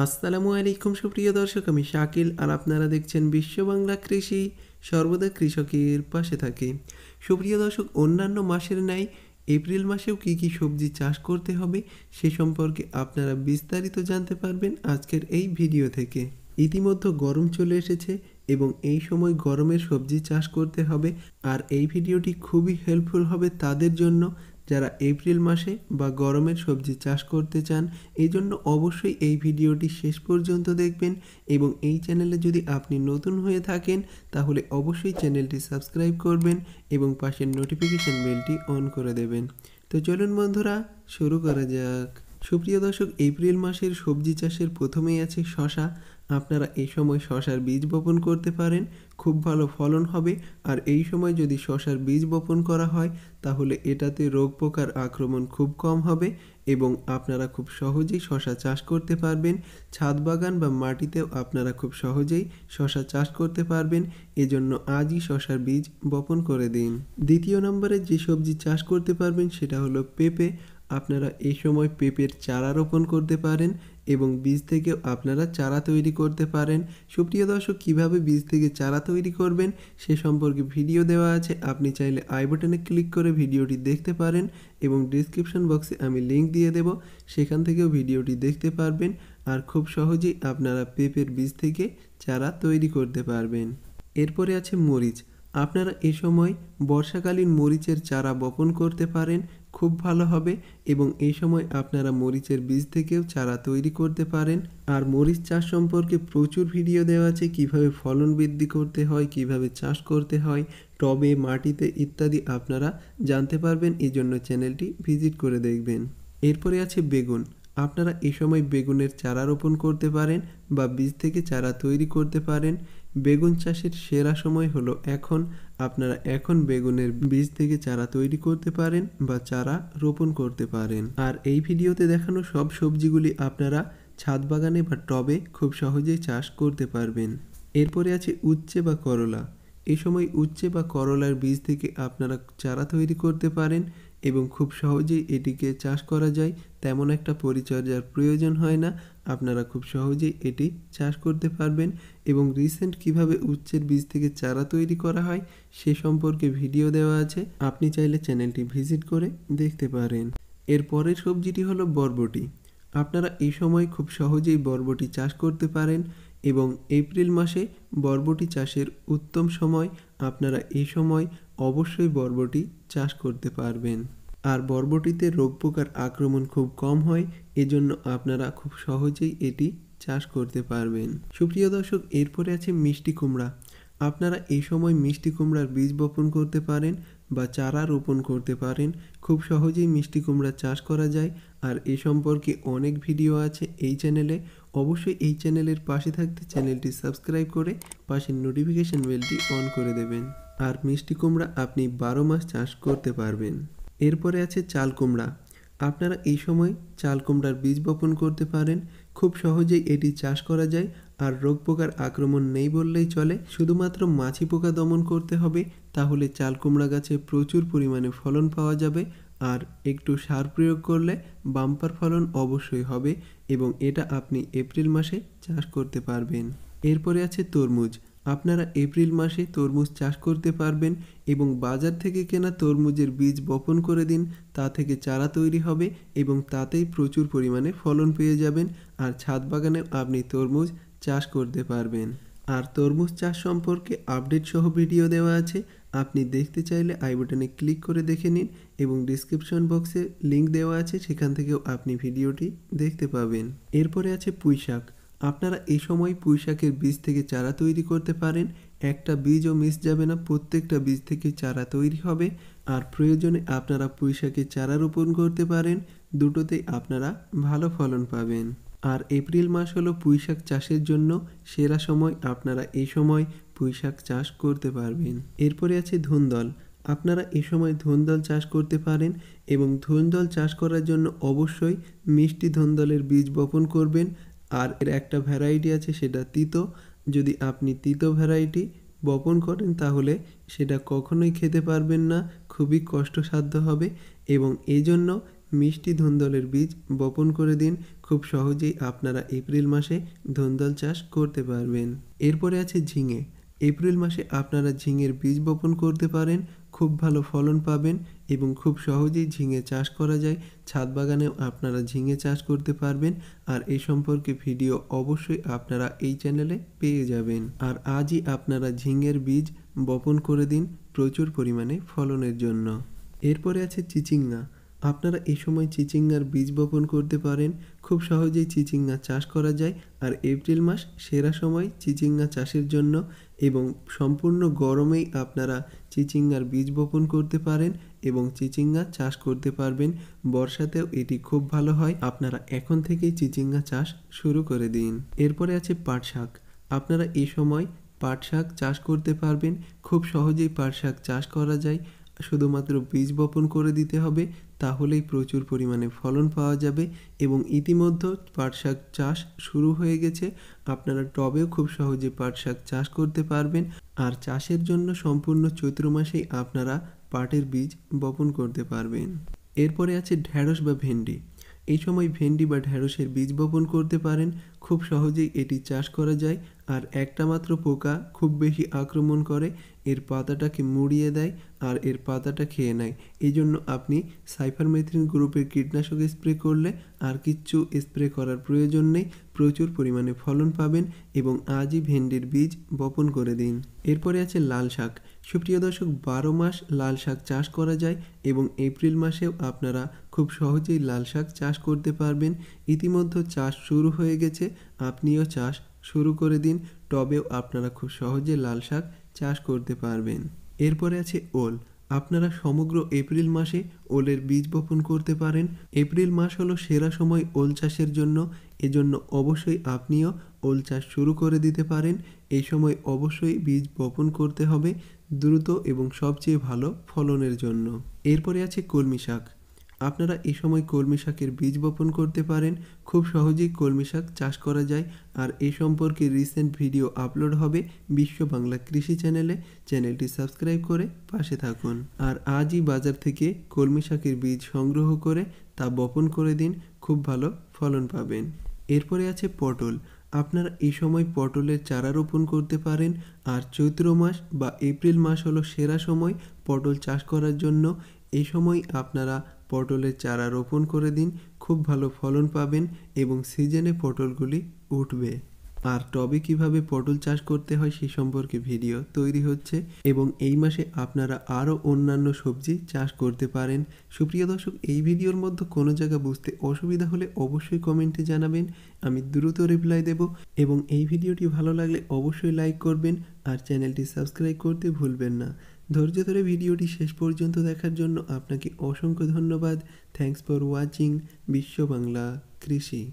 আসসালামু আলাইকুম সুপ্রিয় দর্শক, আমি শাকিল আর আপনারা দেখছেন বিশ্ব বাংলা কৃষি, সর্বদা কৃষকের পাশে থাকে। সুপ্রিয় দর্শক, অন্যান্য মাসের ন্যায় এপ্রিল মাসেও কি কি সবজি চাষ করতে হবে সে সম্পর্কে আপনারা বিস্তারিত জানতে পারবেন আজকের এই ভিডিও থেকে। ইতিমধ্যে গরম চলে এসেছে এবং এই সময় গরমের সবজি চাষ করতে হবে, আর এই ভিডিওটি খুবই হেল্পফুল হবে তাদের জন্য যারা এপ্রিল মাসে বা গরমের সবজি চাষ করতে চান। এই জন্য অবশ্যই এই ভিডিওটি শেষ পর্যন্ত দেখবেন এবং এই চ্যানেলে যদি আপনি নতুন হয়ে থাকেন তাহলে অবশ্যই চ্যানেলটি সাবস্ক্রাইব করবেন এবং পাশের নোটিফিকেশন বেলটি অন করে দেবেন। তো চলুন বন্ধুরা, শুরু করা যাক। সুপ্রিয় দর্শক, এপ্রিল মাসের সবজি চাষের প্রথমেই আছে শশা। আপনারা এই সময় শশার বীজ বপন করতে পারেন, খুব ভালো ফলন হবে। আর এই সময় যদি শশার বীজ বপন করা হয় তাহলে এটাতে রোগ পোকার আক্রমণ খুব কম হবে এবং আপনারা খুব সহজেই শশা চাষ করতে পারবেন। ছাদ বাগান বা মাটিতেও আপনারা খুব সহজেই শশা চাষ করতে পারবেন, এজন্য আজই শশার বীজ বপন করে দিন। দ্বিতীয় নম্বরে যে সবজি চাষ করতে পারবেন সেটা হলো পেঁপে। আপনারা এই সময় পেঁপের চারা রোপণ করতে পারেন এবং বীজ থেকেও আপনারা চারা তৈরি করতে পারেন। সুপ্রিয় দর্শক, কীভাবে বীজ থেকে চারা তৈরি করবেন সে সম্পর্কে ভিডিও দেওয়া আছে, আপনি চাইলে আই বাটনে ক্লিক করে ভিডিওটি দেখতে পারেন এবং ডিসক্রিপশন বক্সে আমি লিঙ্ক দিয়ে দেব, সেখান থেকেও ভিডিওটি দেখতে পারবেন। আর খুব সহজেই আপনারা পেঁপের বীজ থেকে চারা তৈরি করতে পারবেন। এরপরে আছে মরিচ। আপনারা এ সময় বর্ষাকালীন মরিচের চারা বপন করতে পারেন, খুব ভালো হবে এবং এই সময় আপনারা মরিচের বীজ থেকেও চারা তৈরি করতে পারেন। আর মরিচ চাষ সম্পর্কে প্রচুর ভিডিও দেওয়া আছে, কিভাবে ফলন বৃদ্ধি করতে হয়, কিভাবে চাষ করতে হয় টবে, মাটিতে ইত্যাদি আপনারা জানতে পারবেন, এই জন্য চ্যানেলটি ভিজিট করে দেখবেন। এরপরে আছে বেগুন। আপনারা এই সময় বেগুনের চারা রোপণ করতে পারেন বা বীজ থেকে চারা তৈরি করতে পারেন। বেগুন চাষের সেরা সময় হলো এখন। আপনারা এখন বেগুনের বীজ থেকে চারা তৈরি করতে পারেন বা চারা রোপণ করতে পারেন। আর এই ভিডিওতে দেখানো সব সবজিগুলি আপনারা ছাদ বাগানে বা টবে খুব সহজেই চাষ করতে পারবেন। এরপরে আছে উচ্ছে বা করলা। এই সময় উচ্ছে বা করলার বীজ থেকে আপনারা চারা তৈরি করতে পারেন এবং খুব সহজেই এটিকে চাষ করা যায়, তেমন একটা পরিচর্যার প্রয়োজন হয় না। আপনারা খুব সহজেই এটি চাষ করতে পারবেন এবং রিসেন্ট কিভাবে উচ্ছের বীজ থেকে চারা তৈরি করা হয় সে সম্পর্কে ভিডিও দেওয়া আছে, আপনি চাইলে চ্যানেলটি ভিজিট করে দেখতে পারেন। এর পরের সবজিটি হলো বরবটি। আপনারা এই সময় খুব সহজেই বরবটি চাষ করতে পারেন এবং এপ্রিল মাসে বরবটি চাষের উত্তম সময়। আপনারা এই সময় অবশ্যই বরবটি চাষ করতে পারবেন। আর বরবটিতে রোগ পোকার আক্রমণ খুব কম হয়, এজন্য আপনারা খুব সহজেই এটি চাষ করতে পারবেন। সুপ্রিয় দর্শক, এরপরে আছে মিষ্টি কুমড়া। আপনারা এই সময় মিষ্টি কুমড়ার বীজ বপন করতে পারেন বা চারা রোপণ করতে পারেন। খুব সহজেই মিষ্টি কুমড়া চাষ করা যায় আর এ সম্পর্কে অনেক ভিডিও আছে এই চ্যানেলে। অবশ্যই এই চ্যানেলের পাশে থাকতে চ্যানেলটি সাবস্ক্রাইব করে পাশের নোটিফিকেশন বেলটি অন করে দেবেন। আর মিষ্টি কুমড়া আপনি 12 মাস চাষ করতে পারবেন। এরপরে আছে চাল কুমড়া। আপনারা এই সময় চাল কুমড়ার বীজ বপন করতে পারেন, খুব সহজেই এটি চাষ করা যায় আর রোগ পোকার আক্রমণ নেই বললেই চলে। শুধুমাত্র মাছি পোকা দমন করতে হবে, তাহলে চাল কুমড়া গাছে প্রচুর পরিমাণে ফলন পাওয়া যাবে। আর একটু সার প্রয়োগ করলে বাম্পার ফলন অবশ্যই হবে এবং এটা আপনি এপ্রিল মাসে চাষ করতে পারবেন। এরপরে আছে তরমুজ। আপনারা এপ্রিল মাসে তরমুজ চাষ করতে পারবেন এবং বাজার থেকে কেনা তরমুজের বীজ বপন করে দিন, তা থেকে চারা তৈরি হবে এবং তাতেই প্রচুর পরিমাণে ফলন পেয়ে যাবেন। আর ছাদ বাগানে আপনি তরমুজ চাষ করতে পারবেন। আর তরমুজ চাষ সম্পর্কে আপডেট সহ ভিডিও দেওয়া আছে, আপনি দেখতে চাইলে আই বাটনে ক্লিক করে দেখে নিন এবং ডিসক্রিপশন বক্সে লিঙ্ক দেওয়া আছে, সেখান থেকেও আপনি ভিডিওটি দেখতে পাবেন। এরপরে আছে পুঁই শাক। আপনারা এই সময় পুঁই শাকের বীজ থেকে চারা তৈরি করতে পারেন। একটা বীজও মিস যাবে না, প্রত্যেকটা বীজ থেকে চারা তৈরি হবে। আর প্রয়োজনে আপনারা পুঁই শাকের চারা রোপণ করতে পারেন, দুটোতেই আপনারা ভালো ফলন পাবেন। আর এপ্রিল মাস হলো পুঁই শাক চাষের জন্য সেরা সময়, আপনারা এই সময় পুঁই শাক চাষ করতে পারবেন। এরপরে আছে ধুন্দল। আপনারা এই সময় ধুন্দল চাষ করতে পারেন এবং ধুন্দল চাষ করার জন্য অবশ্যই মিষ্টি ধুন্দলের বীজ বপন করবেন। আর এর একটা ভ্যারাইটি আছে, সেটা তিতো। যদি আপনি তিতো ভ্যারাইটি বপন করেন তাহলে সেটা কখনোই খেতে পারবেন না, খুবই কষ্টসাধ্য হবে এবং এই জন্য মিষ্টি ধুন্দলের বীজ বপন করে দিন। খুব সহজেই আপনারা এপ্রিল মাসে ধুন্দল চাষ করতে পারবেন। এরপরে আছে ঝিঙে। এপ্রিল মাসে আপনারা ঝিঙের বীজ বপন করতে পারেন, খুব ভালো ফলন পাবেন এবং খুব সহজেই ঝিঙে চাষ করা যায়। ছাদ বাগানেও আপনারা ঝিঙে চাষ করতে পারবেন, আর এই সম্পর্কে ভিডিও অবশ্যই আপনারা এই চ্যানেলে পেয়ে যাবেন। আর আজই আপনারা ঝিঙের বীজ বপন করে দিন প্রচুর পরিমাণে ফলনের জন্য। এরপরে আছে চিচিঙ্গা। আপনারা এই সময় চিচিঙ্গার বীজ বপন করতে পারেন, খুব সহজেই চিচিঙ্গা চাষ করা যায়। আর এপ্রিল মাস সেরা সময় চিচিঙ্গা চাষের জন্য, এবং সম্পূর্ণ গরমেই আপনারা চিচিঙ্গার বীজ বপন করতে পারেন এবং চিচিঙ্গা চাষ করতে পারবেন। বর্ষাতেও এটি খুব ভালো হয়, আপনারা এখন থেকেই চিচিঙ্গা চাষ শুরু করে দিন। এরপরে আছে পাট শাক। আপনারা এই সময় পাট শাক চাষ করতে পারবেন, খুব সহজেই পাট শাক চাষ করা যায়। শুধুমাত্র বীজ বপন করে দিতে হবে, তাহলেই প্রচুর পরিমাণে ফলন পাওয়া যাবে। এবং ইতিমধ্যে পাট শাক চাষ শুরু হয়ে গেছে, আপনারা টবেও খুব সহজে পাট শাক চাষ করতে পারবেন। আর চাষের জন্য সম্পূর্ণ চৈত্র মাসেই আপনারা পাটের বীজ বপন করতে পারবেন। এরপরে আছে ঢ্যাঁড়স বা ভেন্ডি। এই সময় ভেন্ডি বা ঢ্যাঁড়সের বীজ বপন করতে পারেন, খুব সহজেই এটি চাষ করা যায়। আর একটা মাত্র পোকা খুব বেশি আক্রমণ করে, এর পাতাটাকে মুড়িয়ে দেয় আর এর পাতাটা খেয়ে নেয়। এই জন্য আপনি সাইফারমেথ্রিন গ্রুপের কীটনাশক স্প্রে করলে আর কিচ্ছু স্প্রে করার প্রয়োজন নেই, প্রচুর পরিমাণে ফলন পাবেন। এবং আজই ভেন্ডির বীজ বপন করে দিন। এরপরে আছে লাল শাক। সুপ্রিয় দর্শক, 12 মাস লাল শাক চাষ করা যায় এবং এপ্রিল মাসেও আপনারা খুব সহজেই লাল শাক চাষ করতে পারবেন। ইতিমধ্যে চাষ শুরু হয়ে গেছে, আপনিও চাষ শুরু করে দিন। টবেও আপনারা খুব সহজে লাল শাক চাষ করতে পারবেন। এরপরে আছে ওল। আপনারা সমগ্র এপ্রিল মাসে ওলের বীজ বপন করতে পারেন। এপ্রিল মাস হলো সেরা সময় ওল চাষের জন্য, এজন্য অবশ্যই আপনিও ওল চাষ শুরু করে দিতে পারেন। এই সময় অবশ্যই বীজ বপন করতে হবে দ্রুত এবং সবচেয়ে ভালো ফলনের জন্য। এরপরে আছে কলমি শাক। আপনারা এই সময় কলমি শাকের বীজ বপন করতে পারেন, খুব সহজেই কলমি শাক চাষ করা যায়। আর এই সম্পর্কে রিসেন্ট ভিডিও আপলোড হবে বিশ্ব বাংলা কৃষি চ্যানেলে, চ্যানেলটি সাবস্ক্রাইব করে পাশে থাকুন। আর আজই বাজার থেকে কলমি শাকের বীজ সংগ্রহ করে তা বপন করে দিন, খুব ভালো ফলন পাবেন। এরপরে আছে পটল। আপনারা এই সময় পটলের চারা রোপণ করতে পারেন। আর চৈত্র মাস বা এপ্রিল মাস হলো সেরা সময় পটল চাষ করার জন্য। এই সময় আপনারা পটলের চারা রোপণ করে দিন, খুব ভালো ফলন পাবেন এবং সিজনে পটলগুলি উঠবে। আর টবে কিভাবে পটল চাষ করতে হয় সেই সম্পর্কে ভিডিও তৈরি হচ্ছে, এবং এই মাসে আপনারা আরও অন্যান্য সবজি চাষ করতে পারেন। সুপ্রিয় দর্শক, এই ভিডিওর মধ্যে কোনো জায়গা বুঝতে অসুবিধা হলে অবশ্যই কমেন্টে জানাবেন, আমি দ্রুত রিপ্লাই দেব। এবং এই ভিডিওটি ভালো লাগলে অবশ্যই লাইক করবেন আর চ্যানেলটি সাবস্ক্রাইব করতে ভুলবেন না। ধৈর্য ধরে ভিডিওটি শেষ পর্যন্ত দেখার জন্য আপনাকে অসংখ্য ধন্যবাদ। থ্যাঙ্কস ফর ওয়াচিং বিশ্ব বাংলা কৃষি।